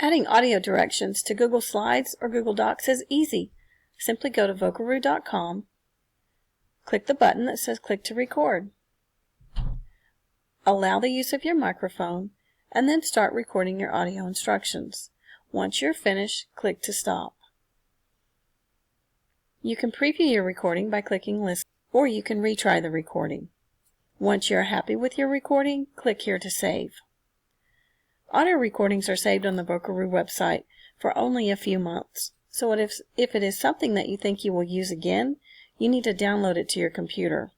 Adding audio directions to Google Slides or Google Docs is easy. Simply go to Vocaroo.com, click the button that says Click to Record. Allow the use of your microphone, and then start recording your audio instructions. Once you're finished, click to stop. You can preview your recording by clicking Listen, or you can retry the recording. Once you're happy with your recording, click here to save. Audio recordings are saved on the Vocaroo website for only a few months, so if it is something that you think you will use again, you need to download it to your computer.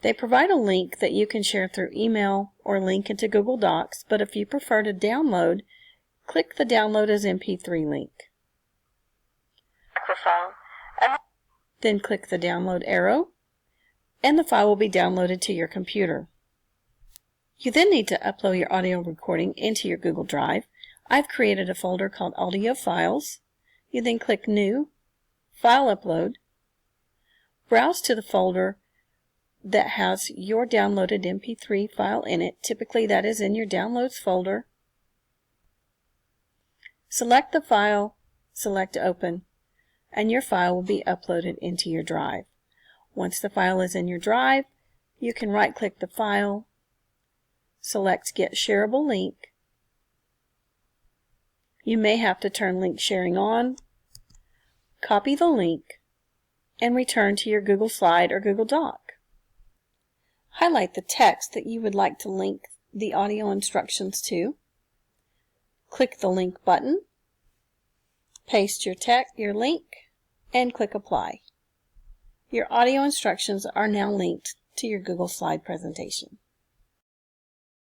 They provide a link that you can share through email or link into Google Docs, but if you prefer to download, click the Download as MP3 link. Then click the Download arrow, and the file will be downloaded to your computer. You then need to upload your audio recording into your Google Drive. I've created a folder called Audio Files. You then click New, File Upload, browse to the folder that has your downloaded MP3 file in it. Typically that is in your Downloads folder. Select the file, select Open, and your file will be uploaded into your drive. Once the file is in your drive, you can right-click the file, select Get Shareable Link. You may have to turn link sharing on, copy the link, and return to your Google Slide or Google Doc. Highlight the text that you would like to link the audio instructions to. Click the link button, paste your link, and click Apply. Your audio instructions are now linked to your Google Slide presentation.